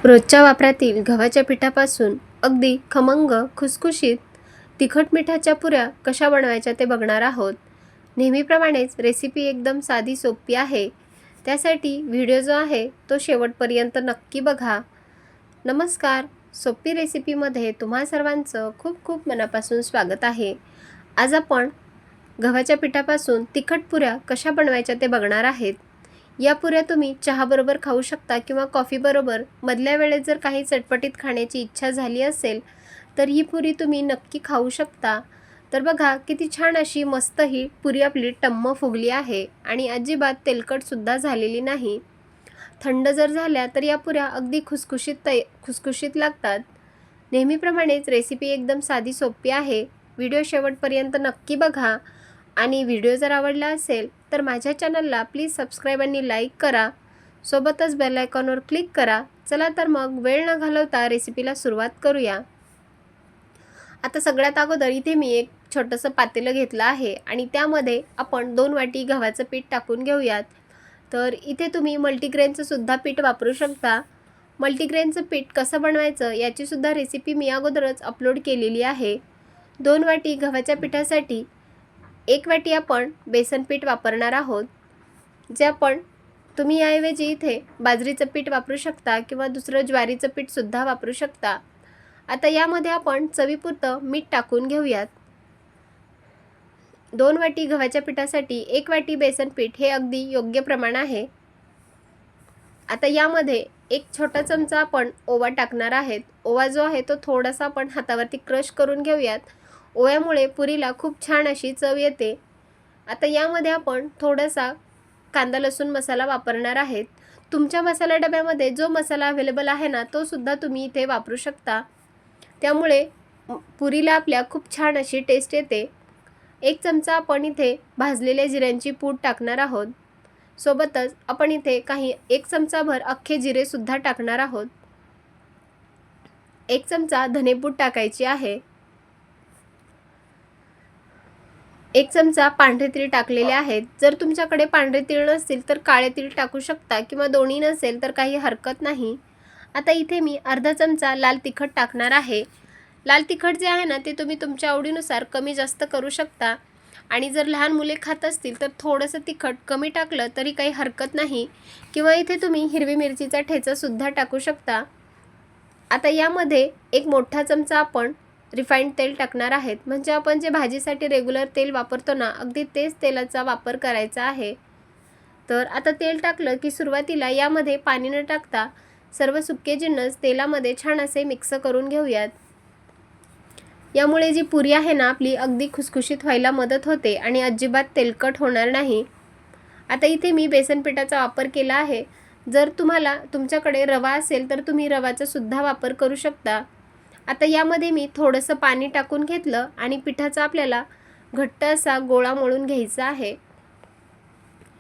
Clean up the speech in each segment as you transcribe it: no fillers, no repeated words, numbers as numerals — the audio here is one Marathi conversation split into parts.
रोजच्या वापरातील गव्हाच्या पिठापासून अगदी खमंग, खुसखुशीत, तिखट मिठाच्या पुऱ्या कशा बनवायच्या ते बघणार आहोत. नेहमीप्रमाणेच रेसिपी एकदम साधी सोपी आहे. त्यासाठी व्हिडिओ जो आहे तो शेवटपर्यंत नक्की बघा. नमस्कार, सोपी रेसिपीमध्ये तुम्हा सर्वांचं खूप खूप मनापासून स्वागत आहे. आज आपण गव्हाच्या पिठापासून तिखट पुऱ्या कशा बनवायच्या ते बघणार आहेत. या पुऱ्या तुम्ही चहाबरोबर खाऊ शकता किंवा कॉफीबरोबर. मधल्या वेळेत जर काही चटपटीत खाण्याची इच्छा झाली असेल तर ही पुरी तुम्ही नक्की खाऊ शकता. तर बघा किती छान अशी मस्त ही पुरी आपली टम्म फुगली आहे आणि अजिबात तेलकटसुद्धा झालेली नाही. थंड जर झाल्या तर या पुऱ्या अगदी खुसखुशीत लागतात. नेहमीप्रमाणेच रेसिपी एकदम साधी सोपी आहे. व्हिडिओ शेवटपर्यंत नक्की बघा आणि व्हिडिओ जर आवडला असेल तर माझ्या चॅनलला प्लीज सबस्क्राईब आणि लाईक करा. सोबतच बेल आयकॉनवर क्लिक करा. चला तर मग वेळ न घालवता रेसिपीला सुरुवात करूया. आता सगळ्यात अगोदर इथे मी एक छोटंसं पातेलं घेतलं आहे आणि त्यामध्ये आपण 2 वाटी गव्हाचं पीठ टाकून घेऊयात. तर इथे तुम्ही मल्टीग्रेनचं सुद्धा पीठ वापरू शकता. मल्टीग्रेनचं पीठ कसं बनवायचं याची सुद्धा रेसिपी मी अगोदरच अपलोड केलेली आहे. 2 वाटी गव्हाच्या पिठासाठी 1 वाटी आपण बेसन पीठ वापरणार आहोत. जे तुम्ही याऐवजी इथे बाजरीचं पीठ वापरू शकता किंवा दुसरं ज्वारीचं पीठसुद्धा वापरू शकता. आता यामध्ये आपण चवीपुरतं मीठ टाकून घेऊयात. 2 वाटी गव्हाच्या पिठासाठी 1 वाटी बेसन पीठ हे अगदी योग्य प्रमाण आहे. आता यामध्ये एक छोटा चमचा आपण ओवा टाकणार आहेत. ओवा जो आहे तो थोडासा आपण हातावरती क्रश करून घेऊयात. ओव्यामुळे पुरीला खूप छान अशी चव येते. आता यामध्ये आपण थोडासा कांदा लसूण मसाला वापरणार आहेत. तुमच्या मसाला डब्यामध्ये जो मसाला अवेलेबल आहे ना तो सुद्धा तुम्ही इथे वापरू शकता. त्यामुळे पुरीला आपल्या खूप छान अशी टेस्ट येते. 1 चमचा आपण इथे भाजलेल्या जिऱ्यांची पूड टाकणार आहोत. सोबतच आपण इथे 1 चमचाभर अख्खे जिरे सुद्धा टाकणार आहोत. 1 चमचा धनेपूड टाकायची आहे. 1 चमचा पांढरे तीळ टाकलेले आहेत. जर तुमच्याकडे पांढरे तीळ नसतील तर काळे तीळ टाकू शकता किंवा दोन्ही नसेल तर काही हरकत नाही. आता इथे मी अर्धा चमचा लाल तिखट टाकणार आहे. लाल तिखट जे आहे ना ते तुम्ही तुमच्या आवडीनुसार कमी जास्त करू शकता आणि जर लहान मुले खात असतील तर थोडंसं तिखट कमी टाकलं तरी काही हरकत नाही किंवा इथे तुम्ही हिरवी मिरचीचा ठेचासुद्धा टाकू शकता. आता यामध्ये 1 मोठा चमचा आपण रिफाइंड तेल टाकणार आहेत. म्हणजे आपण जे भाजीसाठी रेग्युलर तेल वापरतो ना अगदी तेच तेलाचा वापर करायचा आहे. तर आता तेल टाकलं की सुरुवातीला यामध्ये पाणी न टाकता सर्व सुके जिन्नस तेलामध्ये छान असे मिक्स करून घेऊयात. यामुळे जी पुरी आहे ना आपली अगदी खुसखुशीत व्हायला मदत होते आणि अजिबात तेलकट होणार नाही. आता इथे मी बेसन पिठाचा वापर केला आहे. जर तुमच्याकडे रवा असेल तर तुम्ही रवाचा सुद्धा वापर करू शकता. आता यामध्ये मी थोडंसं पाणी टाकून घेतलं आणि पिठाचा आपल्याला घट्ट असा गोळा मळून घ्यायचा आहे.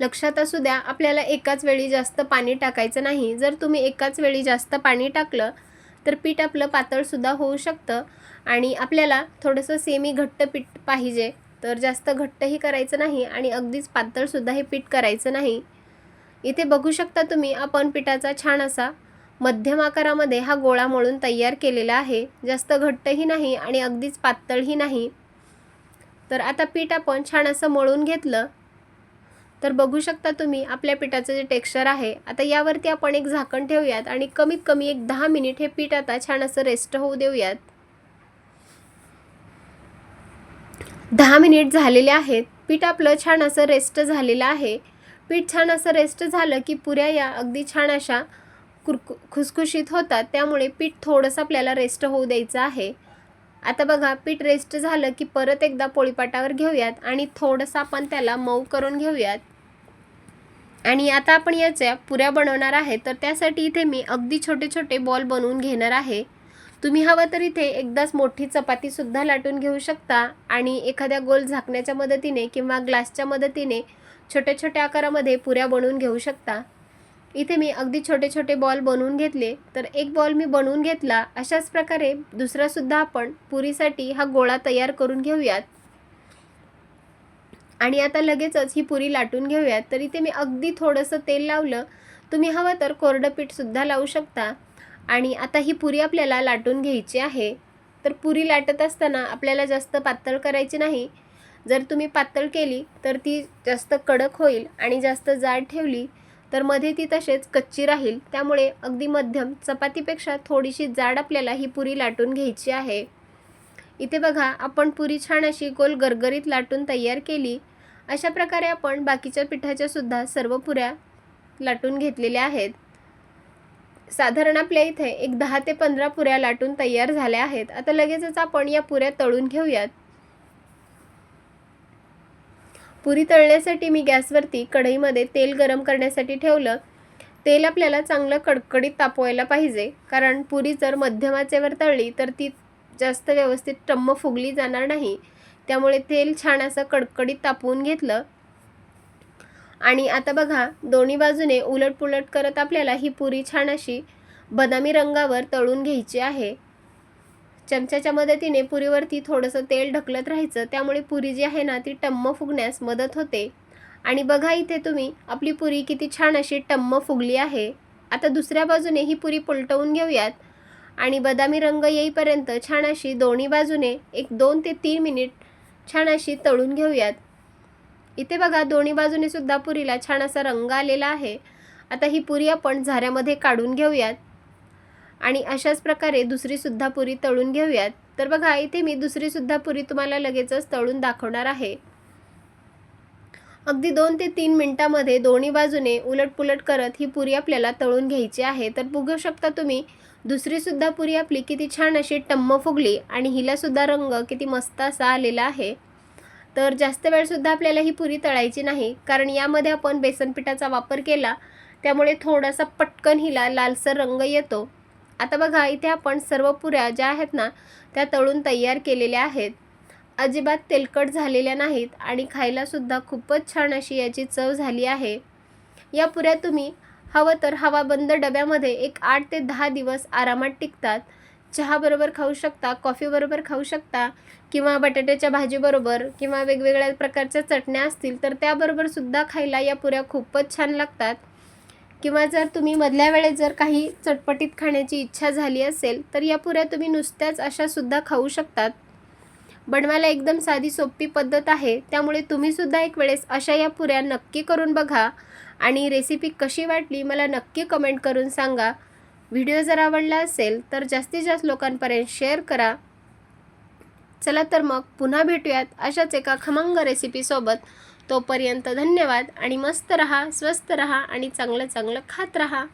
लक्षात असू द्या आपल्याला एकाच वेळी जास्त पाणी टाकायचं नाही. जर तुम्ही एकाच वेळी जास्त पाणी टाकलं तर पीठ आपलं पातळसुद्धा होऊ शकतं आणि आपल्याला थोडंसं सेमी घट्ट पीठ पाहिजे. तर जास्त घट्टही करायचं नाही आणि अगदीच पातळसुद्धा हे पीठ करायचं नाही. इथे बघू शकता तुम्ही आपण पिठाचा छान असा मध्यम आकारामध्ये हा गोळा मळून तयार केलेला आहे. जास्त घट्टही नाही आणि अगदीच पातळही नाही. तर आता पीठ आपण छान असं मळून घेतलं तर बघू शकता तुम्ही आपल्या पिठाचं जे टेक्स्चर आहे. आता यावरती आपण एक झाकण ठेवूयात आणि कमीत कमी एक 10 मिनिट हे पीठ आता छान असं रेस्ट होऊ देऊयात. 10 मिनिट झालेले आहेत. पीठ आपलं छान असं रेस्ट झालेलं आहे. पीठ छान असं रेस्ट झालं की पुऱ्या या अगदी छान अशा खुसखुशीत होतात. त्यामुळे पीठ थोडंसं आपल्याला रेस्ट होऊ द्यायचं आहे. आता बघा पीठ रेस्ट झालं की परत एकदा पोळीपाटावर घेऊयात आणि थोडंसं आपण त्याला मऊ करून घेऊयात. आणि आता आपण याच्या पुऱ्या बनवणार आहे. तर त्यासाठी इथे मी अगदी छोटे छोटे बॉल बनवून घेणार आहे. तुम्ही हवं तर इथे एकदाच मोठी चपातीसुद्धा लाटून घेऊ शकता आणि एखाद्या गोल झाकण्याच्या मदतीने किंवा ग्लासच्या मदतीने छोट्या छोट्या आकारामध्ये पुऱ्या बनवून घेऊ शकता. इथे मी अगदी छोटे छोटे बॉल बनवून घेतले. तर एक बॉल मी बनवून घेतला. अशाच प्रकारे दुसरासुद्धा आपण पुरीसाठी हा गोळा तयार करून घेऊयात आणि आता लगेचच ही पुरी लाटून घेऊयात. तर इथे मी अगदी थोडंसं तेल लावलं. तुम्ही हवं तर कोरडं पीठसुद्धा लावू शकता. आणि आता ही पुरी आपल्याला लाटून घ्यायची आहे. तर पुरी लाटत असताना आपल्याला जास्त पातळ करायची नाही. जर तुम्ही पातळ केली तर ती जास्त कडक होईल आणि जास्त जाड ठेवली तर मध्ये ती तसेच कच्ची राहील. त्यामुळे अगदी मध्यम चपातीपेक्षा थोडीशी जाड आपल्याला ही पुरी लाटून घ्यायची आहे. इथे बघा आपण पुरी छान अशी गोल गरगरीत लाटून तयार केली. अशा प्रकारे आपण बाकीच्या पिठाच्या सुद्धा सर्व पुऱ्या लाटून घेतलेल्या आहेत. साधारण आपल्या इथे एक 10 ते 15 पुऱ्या लाटून तयार झाल्या आहेत. आता लगेचच आपण या पुऱ्या तळून घेऊयात. पुरी तळण्यासाठी मी गॅसवरती कढईमध्ये तेल गरम करण्यासाठी ठेवलं. तेल आपल्याला चांगलं कडकडीत तापवायला पाहिजे, कारण पुरी जर मध्यम आचेवर तळली तर ती जास्त व्यवस्थित टम्म फुगली जाणार नाही. त्यामुळे तेल छान असं कडकडीत तापवून घेतलं आणि आता बघा दोन्ही बाजूने उलटपुलट करत आपल्याला ही पुरी छान अशी बदामी रंगावर तळून घ्यायची आहे. चमच्याच्या मदतीने पुरीवरती थोडंसं तेल ढकलत राहायचं. त्यामुळे पुरी जी आहे ना ती टम्म फुगण्यास मदत होते. आणि बघा इथे तुम्ही आपली पुरी किती छान अशी टम्म फुगली आहे. आता दुसऱ्या बाजूने ही पुरी पलटवून घेऊयात आणि बदामी रंग येईपर्यंत छान अशी दोन्ही बाजूने एक 2 ते 3 मिनिट छान अशी तळून घेऊयात. इथे बघा दोन्ही बाजूने सुद्धा पुरीला छान असा रंग आलेला आहे. आता ही पुरी आपण झाऱ्यामध्ये काढून घेऊयात आणि अशाच प्रकारे दुसरी सुद्धा पुरी तळून घेऊयात. तर बघा इथे मी दुसरी सुद्धा पुरी तुम्हाला लगेचच तळून दाखवणार आहे. अगदी 2 ते 3 मिनिटांमध्ये दोन्ही बाजूने उलटपुलट करत ही पुरी आपल्याला तळून घ्यायची आहे. तर बघू शकता तुम्ही दुसरी सुद्धा पुरी आपली किती छान अशी टम्म फुगली आणि हिला सुद्धा रंग किती मस्त असा आलेला आहे. तर जास्त वेळ सुद्धा आपल्याला ही पुरी तळायची नाही, कारण यामध्ये आपण बेसन पिठाचा वापर केला. त्यामुळे थोडासा पटकन हिला लालसर रंग येतो. आता बघा इथे आपण सर्व पुऱ्या ज्या आहेत ना त्या तळून तयार केलेल्या आहेत. अजिबात तेलकट झालेल्या नाहीत आणि खायला सुद्धा खूपच छान अशी याची चव झाली आहे. या पुऱ्या तुम्ही हवं तर हवाबंद डब्यामध्ये एक 8 ते 10 दिवस आरामात टिकतात. चहाबरोबर खाऊ शकता, कॉफीबरोबर खाऊ शकता किंवा बटाट्याच्या भाजीबरोबर किंवा वेगवेगळ्या प्रकारच्या चटण्या असतील तर त्याबरोबर सुद्धा खायला या पुऱ्या खूपच छान लागतात. किंवा जर तुम्ही मधल्या वेळेत जर काही चटपटीत खाण्याची इच्छा झाली असेल तर या पुऱ्या तुम्ही नुसत्याच अशा सुद्धा खाऊ शकतात. बनवायला एकदम साधी सोपी पद्धत आहे. त्यामुळे तुम्ही सुद्धा एक वेळेस अशा या पुऱ्या नक्की करून बघा आणि रेसिपी कशी वाटली मला नक्की कमेंट करून सांगा. व्हिडिओ जर आवडला असेल तर जास्तीत जास्त लोकांपर्यंत शेअर करा. चला तर मग पुन्हा भेटूयात अशाच एका खमंग रेसिपीसोबत. तोपर्यंत धन्यवाद आणि मस्त रहा, स्वस्त रहा आणि चांगलं चांगलं खात रहा.